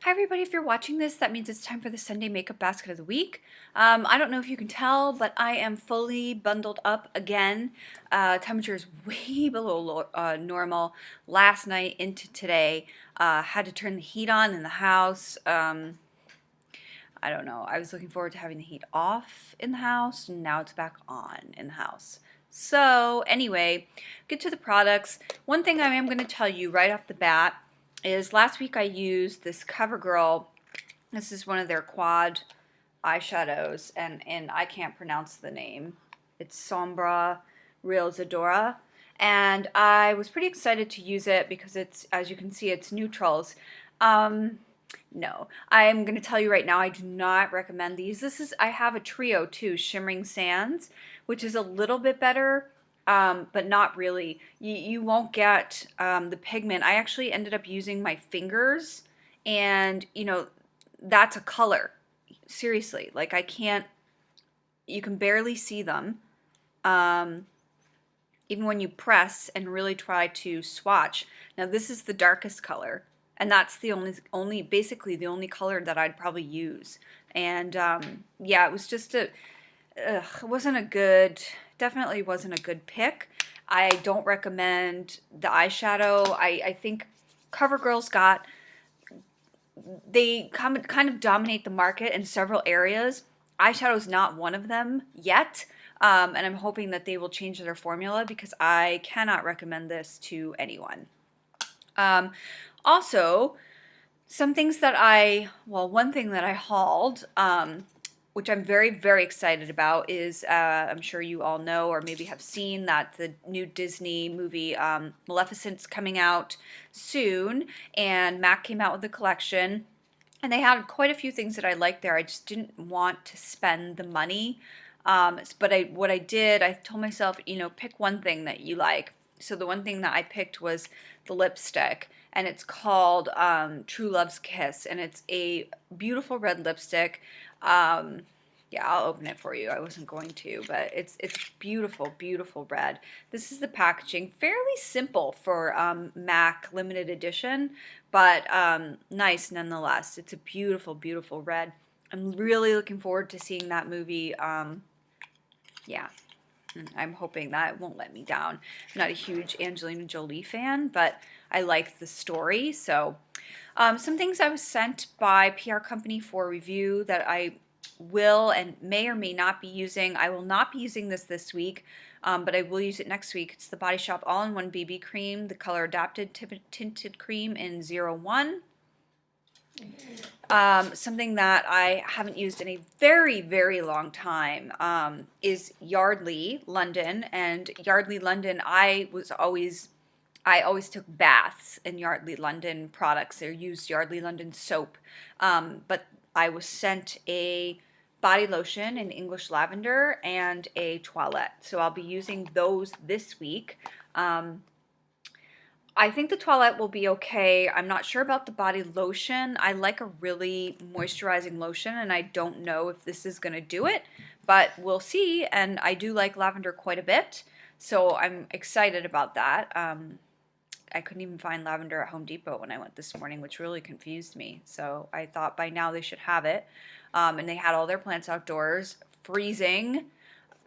Hi everybody, if you're watching this, that means it's time for the Sunday Makeup Basket of the Week. I don't know if you can tell, but I am fully bundled up again. Temperature is way below normal. Last night into today, had to turn the heat on in the house. I don't know, I was looking forward to having the heat off in the house, and now it's back on in the house. So anyway, get to the products. One thing I am going to tell you right off the bat is last week I used this CoverGirl. This is one of their quad eyeshadows, and I can't pronounce the name. It's Sombra Real Zadora. And I was pretty excited to use it because it's, as you can see, it's neutrals. No, I'm going to tell you right now, I do not recommend these. I have a trio too, Shimmering Sands, which is a little bit better, but not really. You won't get the pigment. I actually ended up using my fingers, and that's a color. Seriously, like you can barely see them. Even when you press and really try to swatch. Now this is the darkest color, and that's the basically the only color that I'd probably use. And yeah, it was just it wasn't a good, definitely wasn't a good pick. I don't recommend the eyeshadow. I think CoverGirl's they kind of dominate the market in several areas. Eyeshadow is not one of them yet. And I'm hoping that they will change their formula because I cannot recommend this to anyone. Also, some things that one thing that I hauled, which I'm very, very excited about is, I'm sure you all know or maybe have seen that the new Disney movie Maleficent's coming out soon, and MAC came out with a collection, and they had quite a few things that I liked there. I just didn't want to spend the money. But what I did, I told myself, pick one thing that you like. So the one thing that I picked was the lipstick, and it's called True Love's Kiss, and it's a beautiful red lipstick. Yeah, I'll open it for you. I wasn't going to, but it's beautiful, beautiful red. This is the packaging. Fairly simple for MAC limited edition, but nice nonetheless. It's a beautiful, beautiful red. I'm really looking forward to seeing that movie. Yeah, I'm hoping that won't let me down. I'm not a huge Angelina Jolie fan, but I like the story. So some things I was sent by PR company for review that I will and may or may not be using. I will not be using this week, but I will use it next week. It's the Body Shop All-in-One BB Cream, the Color Adapted Tinted Cream in 01. Something that I haven't used in a very, very long time is Yardley London. And Yardley London, I always took baths in Yardley London products. They used Yardley London soap. But I was sent a body lotion in English Lavender and a toilette. So I'll be using those this week. I think the toilette will be okay. I'm not sure about the body lotion. I like a really moisturizing lotion, and I don't know if this is going to do it, but we'll see. And I do like lavender quite a bit, so I'm excited about that. I couldn't even find lavender at Home Depot when I went this morning, which really confused me. So I thought by now they should have it. And they had all their plants outdoors, freezing.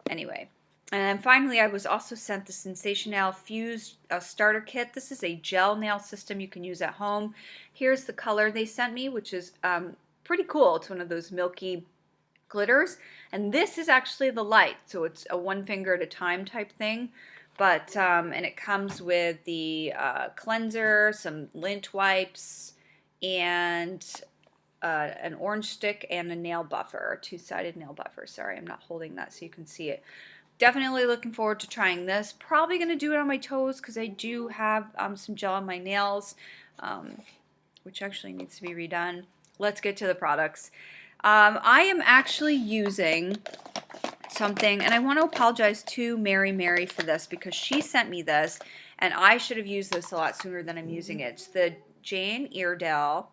Anyway. And then finally, I was also sent the Sensational Fused Starter Kit. This is a gel nail system you can use at home. Here's the color they sent me, which is pretty cool. It's one of those milky glitters. And this is actually the light, so it's a one finger at a time type thing. But, and it comes with the cleanser, some lint wipes, and an orange stick and a nail buffer, a two-sided nail buffer. Sorry, I'm not holding that so you can see it. Definitely looking forward to trying this. Probably going to do it on my toes because I do have some gel on my nails, which actually needs to be redone. Let's get to the products. I am actually using something, and I want to apologize to Mary for this because she sent me this, and I should have used this a lot sooner than I'm using it. It's the Jane Iredale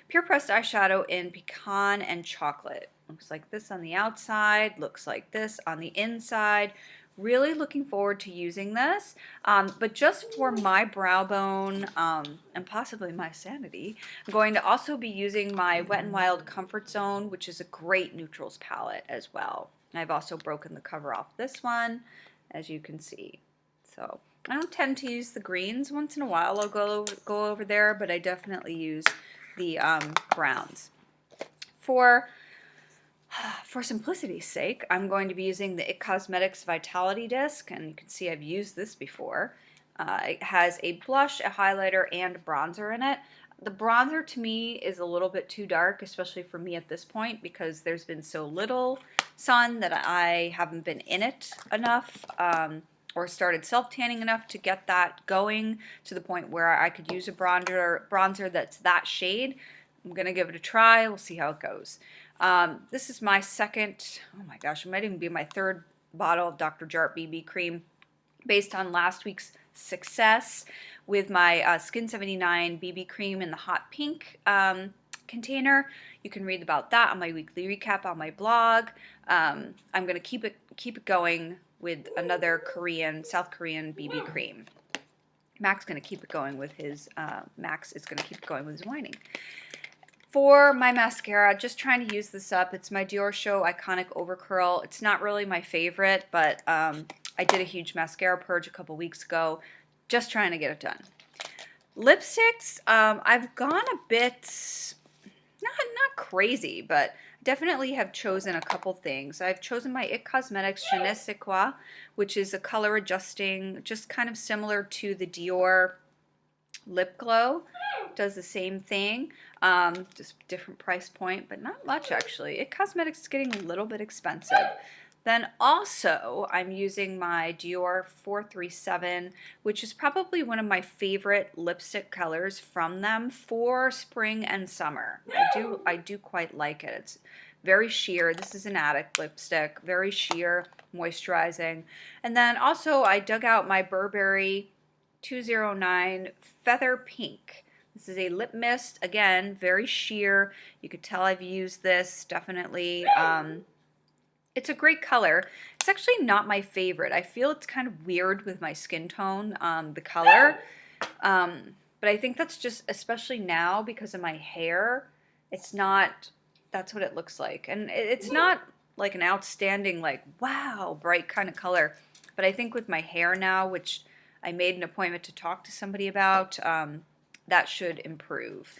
Pure Pressed Eyeshadow in Pecan and Chocolate. Looks like this on the outside, looks like this on the inside. Really looking forward to using this, but just for my brow bone and possibly my sanity, I'm going to also be using my Wet n Wild Comfort Zone, which is a great neutrals palette as well. I've also broken the cover off this one, as you can see. So I don't tend to use the greens. Once in a while I'll go over there, but I definitely use the browns. For simplicity's sake, I'm going to be using the IT Cosmetics Vitality Disc, and you can see I've used this before. It has a blush, a highlighter, and bronzer in it. The bronzer to me is a little bit too dark, especially for me at this point, because there's been so little sun that I haven't been in it enough, or started self-tanning enough to get that going to the point where I could use a bronzer that's that shade. I'm going to give it a try. We'll see how it goes. This is my second, oh my gosh, it might even be my third bottle of Dr. Jart BB cream based on last week's success with my Skin 79 BB cream in the hot pink container. You can read about that on my weekly recap on my blog. I'm going to keep it going with another South Korean BB cream. Max is going to keep it going with his whining. For my mascara, just trying to use this up. It's my Diorshow Iconic Overcurl. It's not really my favorite, but I did a huge mascara purge a couple weeks ago. Just trying to get it done. Lipsticks, I've gone a bit, not crazy, but definitely have chosen a couple things. I've chosen my IT Cosmetics Je ne sais quoi, which is a color adjusting, just kind of similar to the Dior Lip Glow. Does the same thing, just different price point, but not much actually. IT Cosmetics is getting a little bit expensive. Then also I'm using my Dior 437, which is probably one of my favorite lipstick colors from them for spring and summer. I do quite like it. It's very sheer. This is an Addict lipstick, very sheer, moisturizing. And then also I dug out my Burberry 209 Feather Pink. This is a lip mist, again, very sheer. You could tell I've used this, definitely. It's a great color. It's actually not my favorite. I feel it's kind of weird with my skin tone, the color. But I think that's just, especially now because of my hair, it's not, that's what it looks like. And it's not like an outstanding, like, wow, bright kind of color. But I think with my hair now, which I made an appointment to talk to somebody about, that should improve.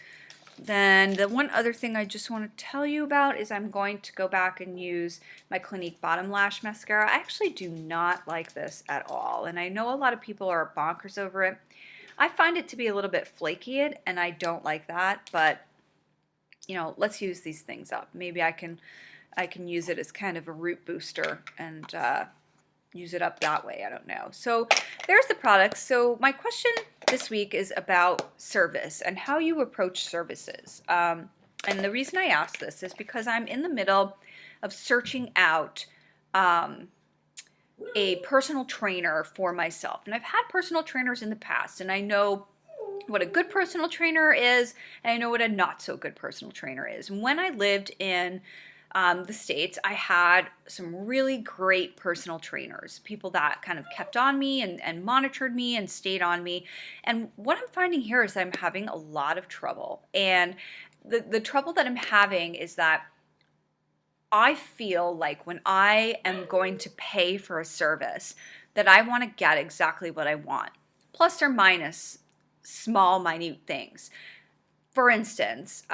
Then the one other thing I just want to tell you about is I'm going to go back and use my Clinique Bottom Lash Mascara. I actually do not like this at all, and I know a lot of people are bonkers over it. I find it to be a little bit flaky, and I don't like that, but you know, let's use these things up. Maybe I can use it as kind of a root booster and use it up that way. I don't know. So there's the products. So my question this week is about service and how you approach services. And the reason I ask this is because I'm in the middle of searching out a personal trainer for myself. And I've had personal trainers in the past, and I know what a good personal trainer is, and I know what a not so good personal trainer is. And when I lived in the States, I had some really great personal trainers, people that kind of kept on me and monitored me and stayed on me. And what I'm finding here is I'm having a lot of trouble. And the trouble that I'm having is that I feel like when I am going to pay for a service, that I want to get exactly what I want, plus or minus small, minute things. For instance,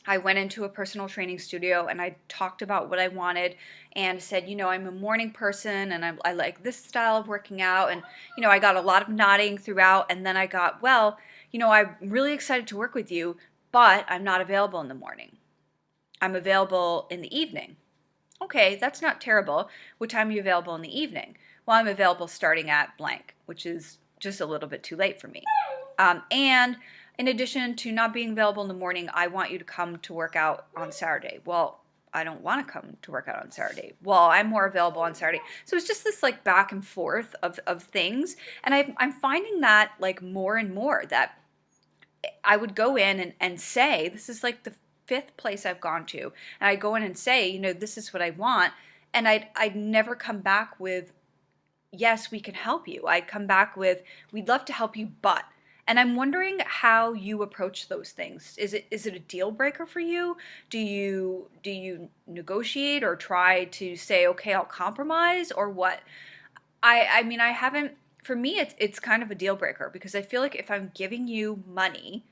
I went into a personal training studio and I talked about what I wanted and said, you know, I'm a morning person and I like this style of working out. And, you know, I got a lot of nodding throughout. And then I got, well, you know, I'm really excited to work with you, but I'm not available in the morning. I'm available in the evening. Okay, that's not terrible. What time are you available in the evening? Well, I'm available starting at blank, which is just a little bit too late for me. And in addition to not being available in the morning, I want you to come to work out on Saturday. Well, I don't want to come to work out on Saturday. Well, I'm more available on Saturday. So it's just this like back and forth of things. And I'm finding that like more and more that I would go in and say, this is like the 5th place I've gone to. And I go in and say, you know, this is what I want. And I'd never come back with yes, we can help you. I'd come back with, we'd love to help you, but. And I'm wondering how you approach those things. Is it a deal breaker for you? Do you negotiate or try to say, okay, I'll compromise, or what? I mean, I haven't. For me, it's kind of a deal breaker because I feel like if I'm giving you money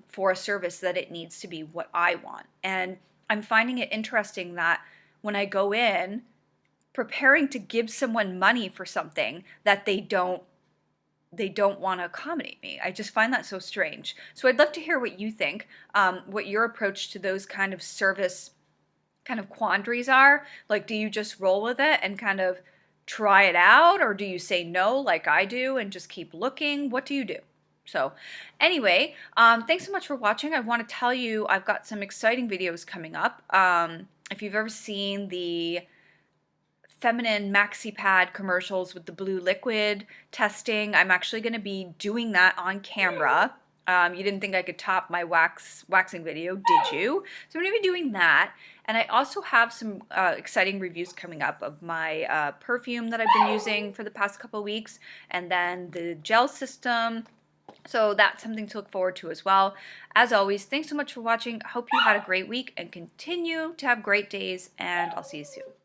for a service, that it needs to be what I want. And I'm finding it interesting that when I go in preparing to give someone money for something, that they don't want to accommodate me. I just find that so strange. So I'd love to hear what you think, what your approach to those kind of service kind of quandaries are. Like, do you just roll with it and kind of try it out, or do you say no like I do and just keep looking? What do you do? So anyway, thanks so much for watching. I want to tell you I've got some exciting videos coming up. If you've ever seen the feminine maxi pad commercials with the blue liquid testing, I'm actually going to be doing that on camera. You didn't think I could top my waxing video, did you? So I'm going to be doing that. And I also have some exciting reviews coming up of my perfume that I've been using for the past couple of weeks, and then the gel system. So that's something to look forward to as well. As always, thanks so much for watching. I hope you had a great week and continue to have great days, and I'll see you soon.